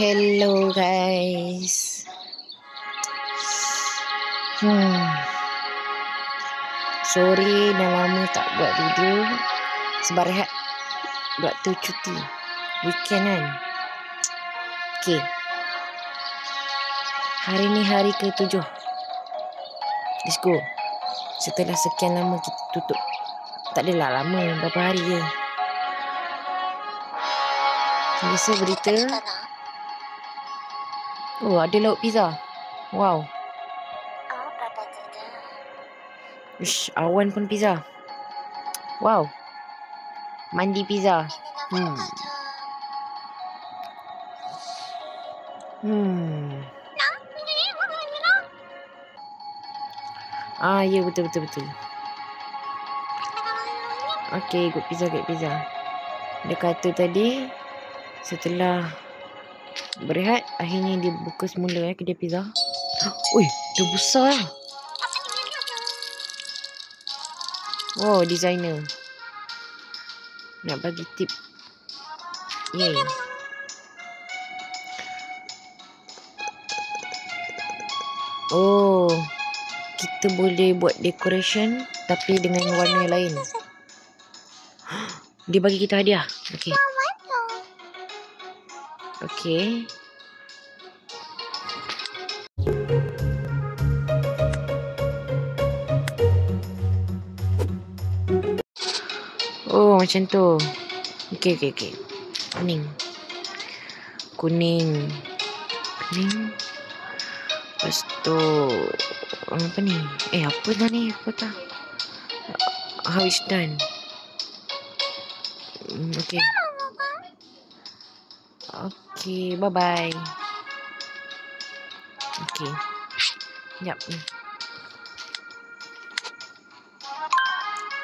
Hello guys. Sorry dah lama tak buat video. Sebab rehat waktu cuti weekend kan. Okay, hari ni hari ke-7. Let's go. Setelah sekian lama kita tutup. Tak adalah lama, berapa hari je. Biasa berita. Oh, ada lauk pizza. Wow. Ish, awan pun pizza. Wow. Mandi pizza. Ya, betul. Okay, good pizza. Dia kata tadi setelah berehat, akhirnya dia buka semula kedai pizza. Ui, dia besar lah. Oh, designer. Nak bagi tip. Yay. Oh, kita boleh buat decoration tapi dengan warna lain. Dia bagi kita hadiah. Okay. Oh, macam tu. Okay. Kuning. Lepas tu apa ni? Apa dah ni? Apa tak? How it's done. Okay, bye-bye. Okay. Sekejap ni.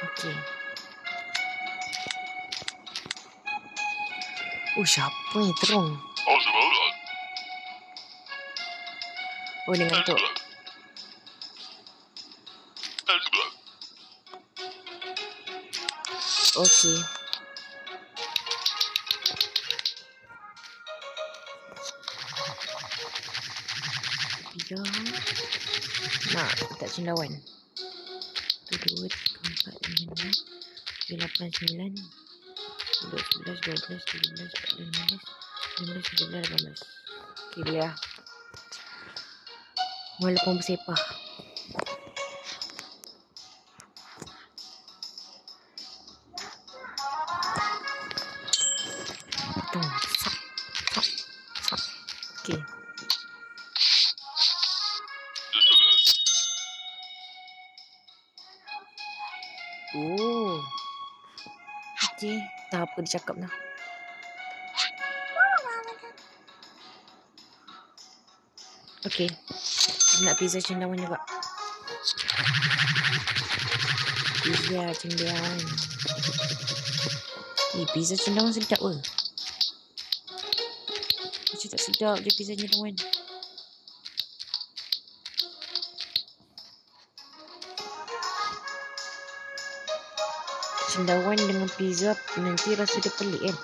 Okay. Oh, siapa ni terung? Oh, dia ngantuk. Okay. Tiga. Nak tak cendawan. 1, 2, 3, 4, 5, 6, 7, 8, 9, 10, 11, 12, 13, 14, 15, 16, 17, 18. Okay, dia. Walaupun bersepah. Okay. Oh. Okay. Tak apa dia cakap dah. Okay. Nak pizza cendawan juga. Pizza cendawan. Pizza cendawan sedap ke? Macam tak sedap je pizza cendawan. Cendawan dengan pizza nanti rasa dia pelik kan?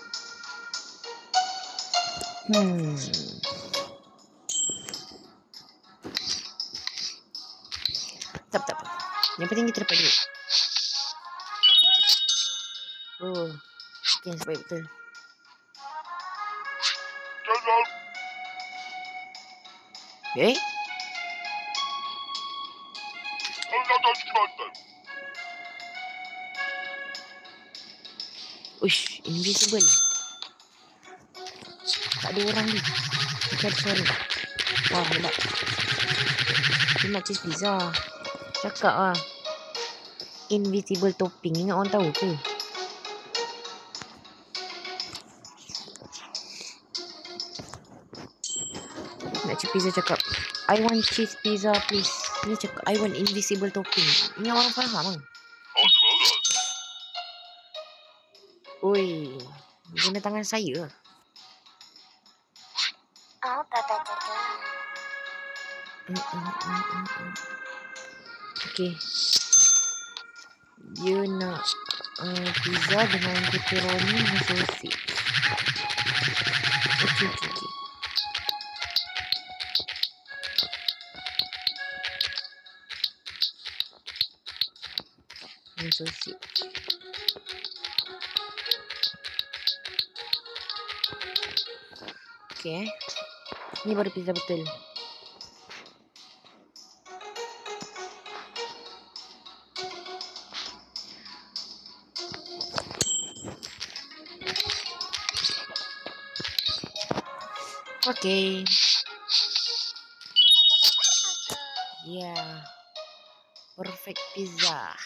Tak apa. Yang penting kita dapat duit. Oh, sekian sebaik betul. Uish, invisible. Tak ada orang ni. Tak ada suara. Wah, hebat. Dia nak cheese pizza. Cakap lah. Invisible topping. Ingat orang tahu ke? Nak cheese pizza cakap, I want cheese pizza please. Ni cakap, I want invisible topping. Ni orang faham kan? Oi, guna tangan saya. Okay. Dia nak pizza dengan pepperoni dan sausage. Okay. sausage. Okay. Ni baru pizza betul. Okay. Yeah. Perfect pizza.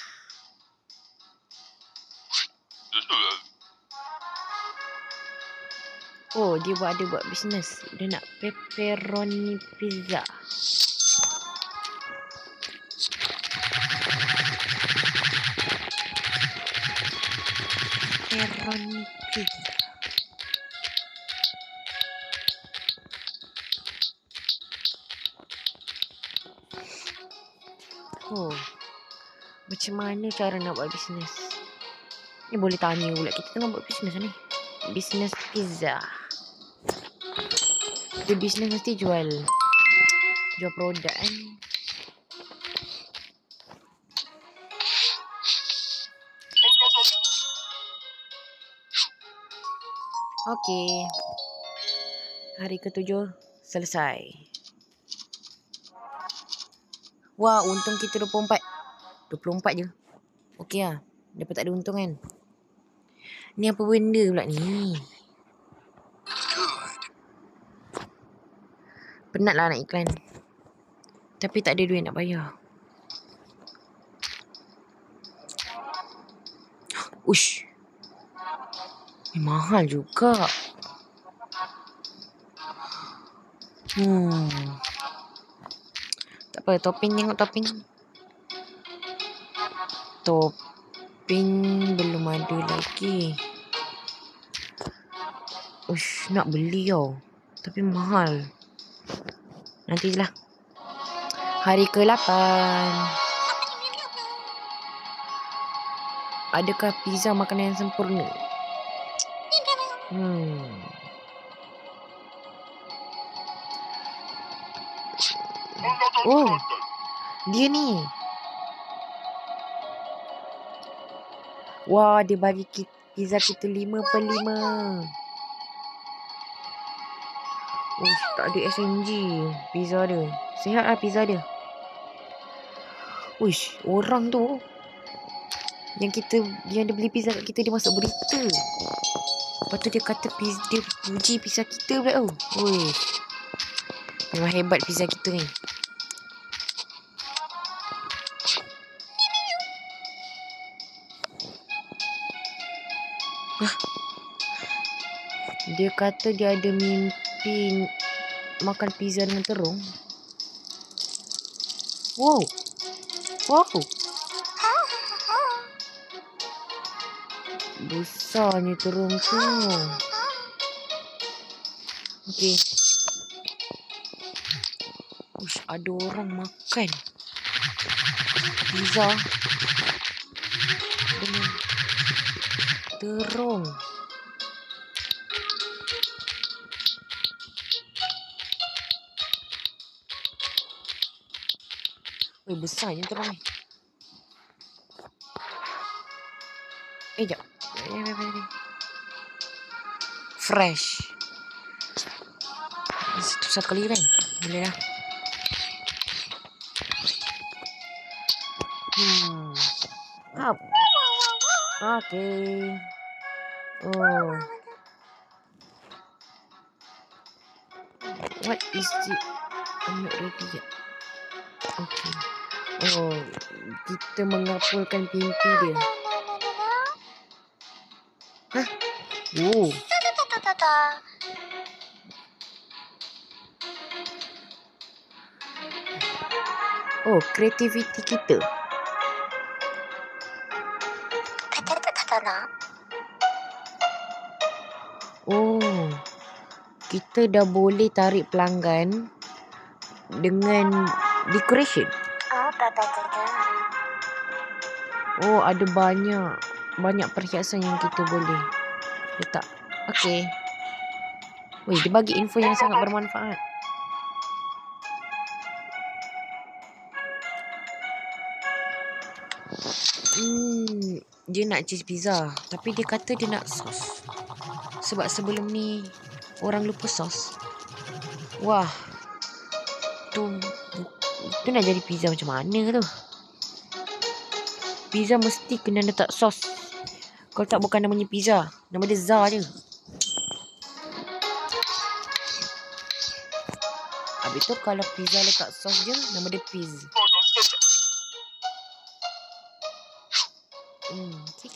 Oh, dia ada buat bisnes. Dia nak pepperoni pizza. Pepperoni pizza. Oh. Macam mana cara nak buat bisnes? Ni boleh tanya pula. Kita tengah buat bisnes ni. Bisnes pizza. Dia bisnes mesti jual produk kan. Okey. Hari ke-7 selesai. Wah, untung kita 24 je. Okey lah. Dapat tak ada untung kan. Ni apa benda pula ni? Penat lah nak iklan. Tapi tak ada duit nak bayar. Ush. Ni mahal juga. Tak apa, topping tengok topping. Topping belum ada lagi. Ush, nak beli tau. Tapi mahal. Nantilah. Hari ke-8. Adakah pizza makanan yang sempurna? Oh, dia ni. Wah, dia bagi pizza kita 5/5. Ush, tak ada SMG pizza dia. Sihat lah pizza dia. Ush, orang tu yang dia beli pizza kat kita, dia masuk berita. Lepas tu dia kata dia puji pizza kita pula tau. Uish, memang hebat pizza kita ni. Dia kata dia ada mimpi makan pizza dengan terung. Wow. Besarnya terung tu. Okey. Ush, ada orang makan pizza dengan terung. Besarnya terung ni. Jap. Fresh. Itu sekali kan? Boleh lah. Up. Okay. Oh. What is it? I'm not ready yet. Okay. Oh, kita mengabulkan mimpi dia. Hah? Oh. Oh, kreativiti kita. Oh, kita dah boleh tarik pelanggan dengan decoration. Oh, ada banyak perhiasan yang kita boleh letak. Okay. Weh, dia bagi info yang sangat bermanfaat. dia nak cheese pizza, tapi dia kata dia nak sos. Sebab sebelum ni orang lupa sos. Wah, tu nak jadi pizza macam mana tu? Pizza mesti kena letak sos. Kalau tak, bukan namanya pizza, nama dia Za je. Habis tu kalau pizza letak sos je, nama dia Pizz. Okay.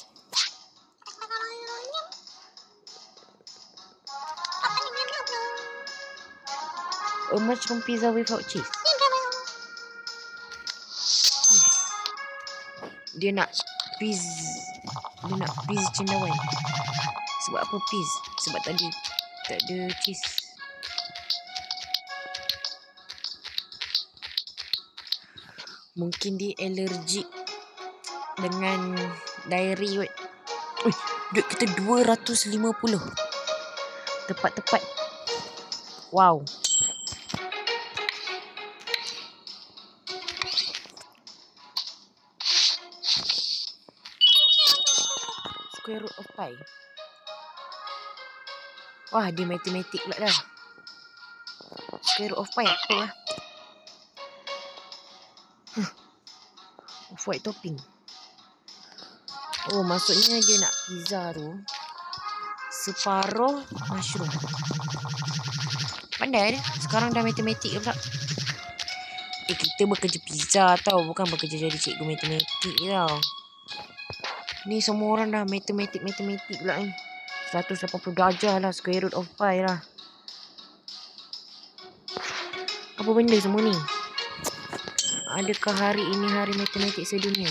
A mushroom pizza without cheese. Dia nak Pizz. Dia nak Pizz cendawan. Sebab apa Pizz? Sebab tadi tak ada cheese. Mungkin dia allergic dengan dairy kot. Duit kita 250. Tepat-tepat. Wow. Square root of pi. Wah, dia matematik pula dah. Square root of pi apa lah? White topping. Oh, maksudnya dia nak pizza tu separuh mushroom. Pandai dia. Sekarang dah matematik pula. Kita bekerja pizza tau, bukan bekerja jadi cikgu matematik tau. Ni semua orang dah matematik pula ni. 180 darjah lah, square root of pi lah. Apa benda semua ni? Adakah hari ini hari matematik sedunia?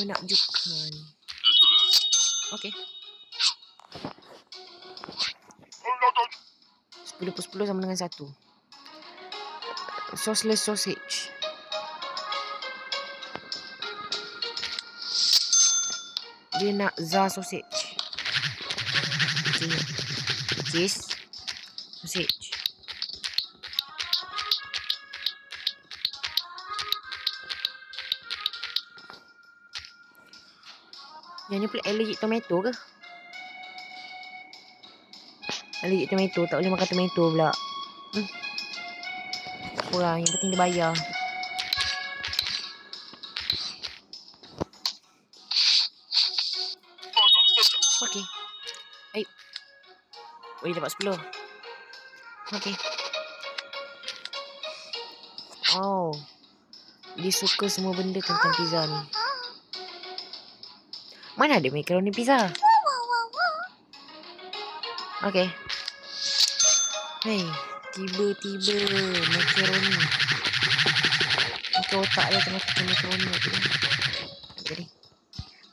Menakjubkan. Okey. 10/10 sama dengan 1. Sauceless sausage. Dia nak Za sausage. Okay. Cheese. Sausage. Yang ni pula allergic tomato ke? Allergic tomato, tak boleh makan tomato pula. Tak apa lah, yang penting dia bayar. Okay. Boleh dapat 10. Okay. Oh, dia suka semua benda tentang pizza ni. Mana ada macaroni pizza? Okay. Hey, tiba-tiba macaroni. Macam otak dia tengah fikir macaroni tu. Jadi,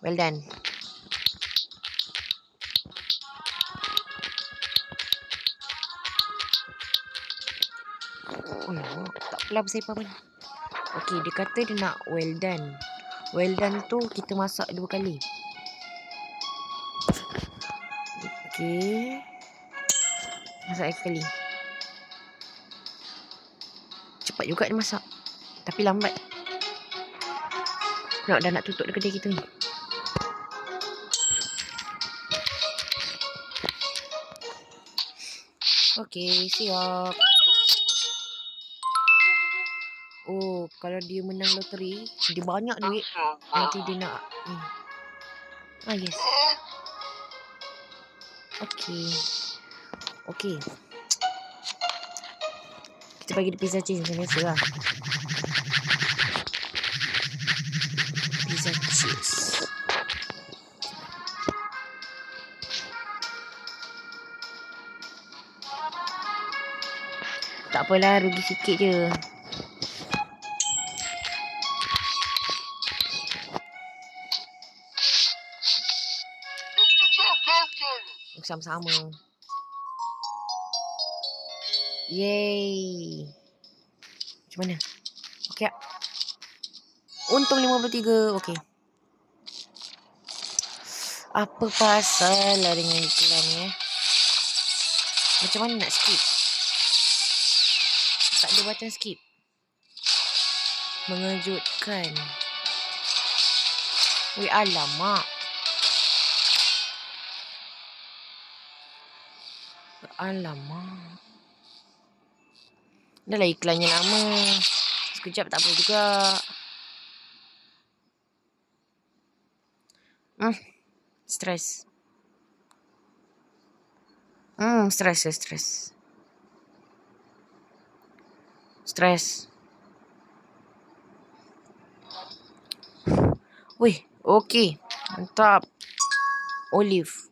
well done. Oh, tak apalah bersepah pun. Okay, dia kata dia nak well done. Well done tu kita masak 2 kali. Okay. Masak 1 kali. Cepat juga dia masak. Tapi lambat. Dah nak tutup kedai kita ni. Okay, siap. Oh, kalau dia menang loteri, dia banyak duit. Nanti dia nak ni. Yes. Okay. Kita bagi dia pizza cheese macam biasa lah. Pizza cheese. Tak apalah, rugi sikit je. Sama-sama. Yeay. Macam mana? Okey tak? Untung 53. Okey. Apa pasal lah dengan iklan ni Macam mana nak skip? Tak ada button skip. Mengejutkan. Alamak. Alamak. Dah lah iklannya lama. Sekejap tak apa juga. Stres. Stres. Wih, okey. Mantap. Olive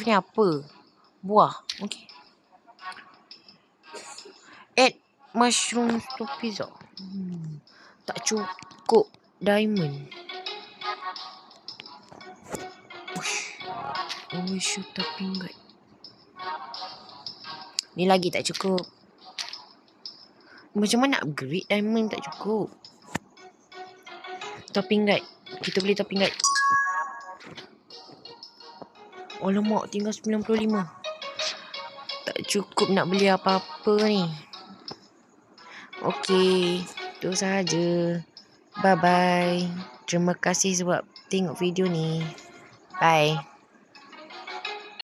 ni apa? Buah. Okey. Add mushroom to pizza. Tak cukup diamond. Shoot topping guide. Ni lagi tak cukup. Macam mana upgrade diamond tak cukup? Topping guide. Kita beli topping guide. Alamak, tinggal 95. Tak cukup nak beli apa-apa ni. Okey, itu sahaja. Bye-bye. Terima kasih sebab tengok video ni. Bye.